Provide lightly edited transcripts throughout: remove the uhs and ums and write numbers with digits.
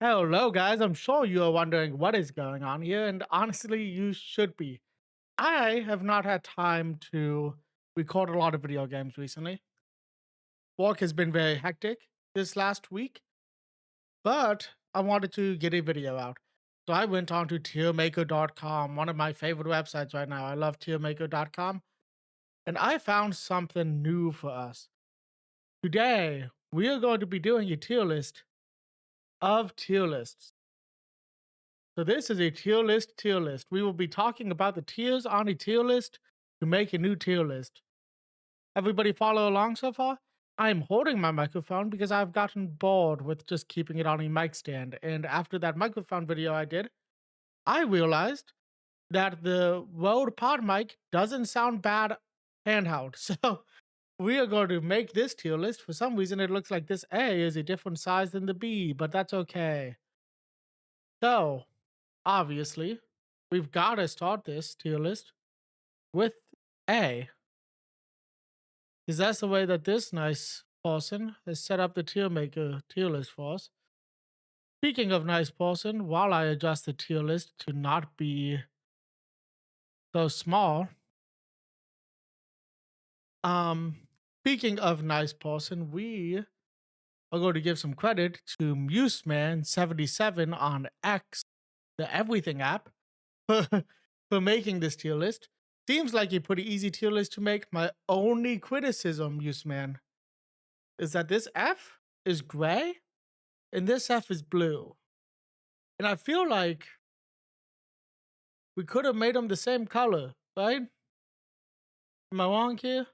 Hello, guys. I'm sure you are wondering what is going on here, and honestly, you should be. I have not had time to record a lot of video games recently. Work has been very hectic this last week, but I wanted to get a video out. So I went on to TierMaker.com, one of my favorite websites right now. I love TierMaker.com, and I found something new for us. Today, we are going to be doing a tier list of tier lists. So this is a tier list tier list. We will be talking about the tiers on a tier list to make a new tier list. Everybody follow along so far? I am holding my microphone because I've gotten bored with just keeping it on a mic stand. And after that microphone video I did, I realized that the Rode Pod mic doesn't sound bad handheld. So we are going to make this tier list. For some reason, it looks like this A is a different size than the B, but that's okay. So obviously, we've got to start this tier list with A, because that's the way that this nice person has set up the tier maker tier list for us. Speaking of nice person, while I adjust the tier list to not be so small, um, speaking of nice person, we are going to give some credit to Museman77 on X, the Everything app, for making this tier list. Seems like a pretty easy tier list to make. My only criticism, man, is that this F is gray and this F is blue. And I feel like we could have made them the same color, right? Am I wrong here?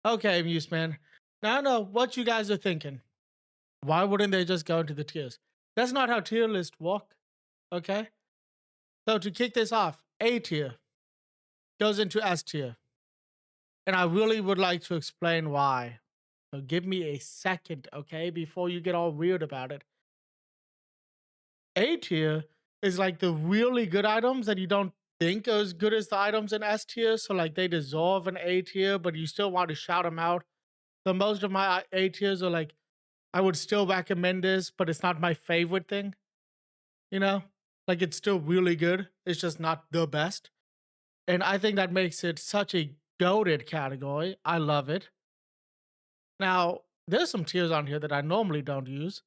Okay, man. Now I know what you guys are thinking. Why wouldn't they just go into the tiers? That's not how tier lists work, okay? So to kick this off, A tier goes into S tier. And I really would like to explain why. So give me a second, okay, before you get all weird about it. A tier is like the really good items that you don't think are as good as the items in S tier. So like they deserve an A tier, but you still want to shout them out. So most of my A tiers are like, I would still recommend this, but it's not my favorite thing. You know, like it's still really good. It's just not the best. And I think that makes it such a goated category. I love it. Now, there's some tiers on here that I normally don't use.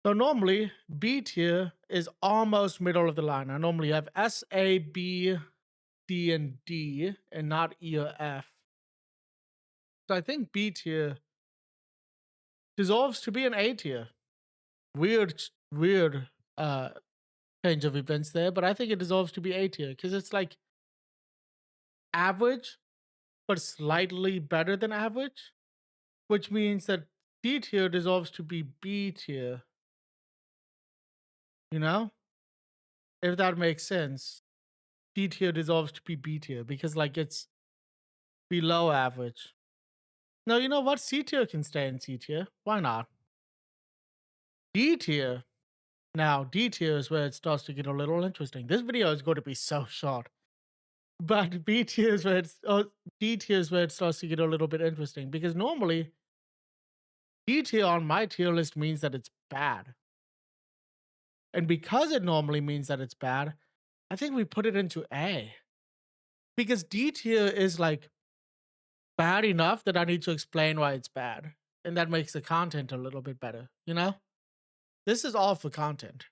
So normally B tier is almost middle of the line. I normally have S, A, B, C, and D, and not E or F. So I think B tier deserves to be an A tier. Weird uh change of events there, but I think it deserves to be A tier because it's like average, but slightly better than average, which means that D tier deserves to be B tier, you know? If that makes sense. D tier deserves to be B tier because like it's below average. No, you know what? C tier can stay in C tier. Why not? D tier. Now, D tier is where it starts to get a little interesting. This video is going to be so short. But B tier is where D tier is where it starts to get a little bit interesting because normally D tier on my tier list means that it's bad. And because it normally means that it's bad, I think we put it into A. Because D tier is like bad enough that I need to explain why it's bad. And that makes the content a little bit better, you know? This is all for content.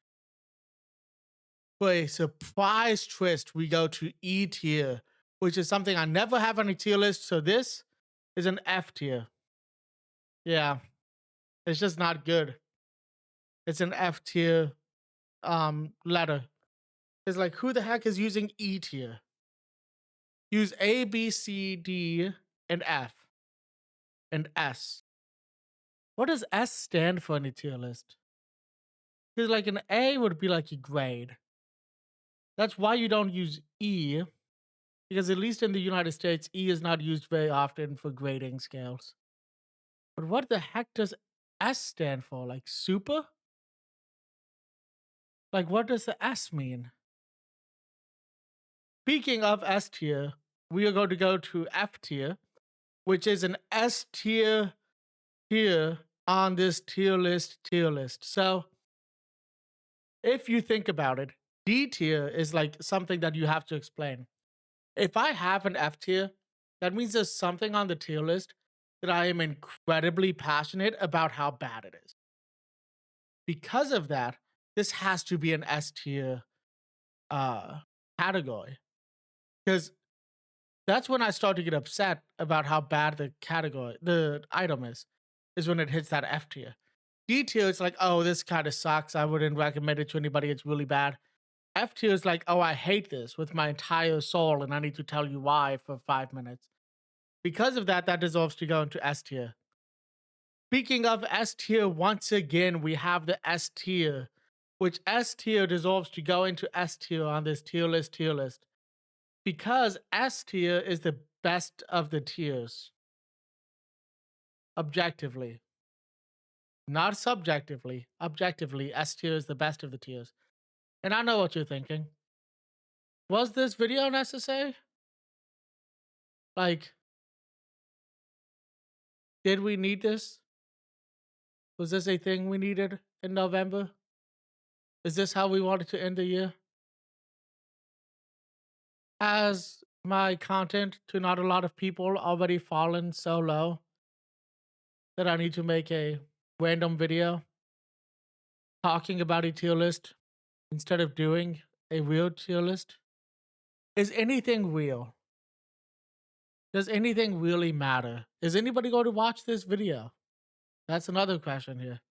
For a surprise twist, we go to E tier, which is something I never have on a tier list. So this is an F tier. Yeah, it's just not good. It's an F tier letter. It's like, who the heck is using E tier? Use A, B, C, D, and F, and S. What does S stand for in a tier list? Because like an A would be like a grade. That's why you don't use E, because at least in the United States, E is not used very often for grading scales. But what the heck does S stand for? Like super? Like what does the S mean? Speaking of S tier, we are going to go to F tier, which is an S tier on this tier list. So if you think about it, D tier is like something that you have to explain. If I have an F tier, that means there's something on the tier list that I am incredibly passionate about how bad it is. Because of that, this has to be an S tier uh category. Because that's when I start to get upset about how bad the item is when it hits that F tier. D tier is like, oh, this kind of sucks. I wouldn't recommend it to anybody. It's really bad. F tier is like, oh, I hate this with my entire soul, and I need to tell you why for 5 minutes. Because of that, that deserves to go into S tier. Speaking of S tier, once again, we have the S tier, which S tier deserves to go into S tier on this tier list. Because S tier is the best of the tiers, objectively. Not subjectively. Objectively, S tier is the best of the tiers. And I know what you're thinking. Was this video necessary? Like, did we need this? Was this a thing we needed in November? Is this how we wanted to end the year? Has my content to not a lot of people already fallen so low that I need to make a random video talking about a tier list instead of doing a real tier list? Is anything real? Does anything really matter? Is anybody going to watch this video? That's another question here.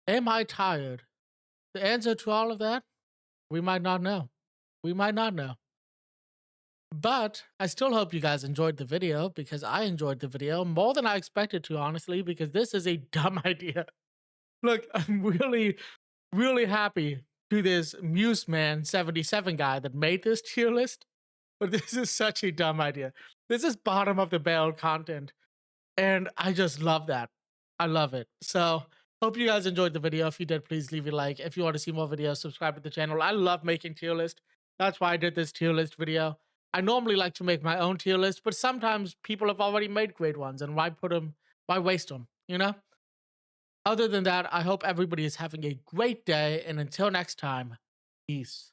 Am I tired? The answer to all of that, we might not know. We might not know. But I still hope you guys enjoyed the video because I enjoyed the video more than I expected to, honestly, because this is a dumb idea. Look, I'm really, really happy to this Museman77 guy that made this tier list, but this is such a dumb idea. This is bottom of the barrel content, and I just love that. I love it. So, hope you guys enjoyed the video. If you did, please leave a like. If you want to see more videos, subscribe to the channel. I love making tier list. That's why I did this tier list video. I normally like to make my own tier list, but sometimes people have already made great ones, and why put them? Why waste them? You know. Other than that, I hope everybody is having a great day, and until next time, peace.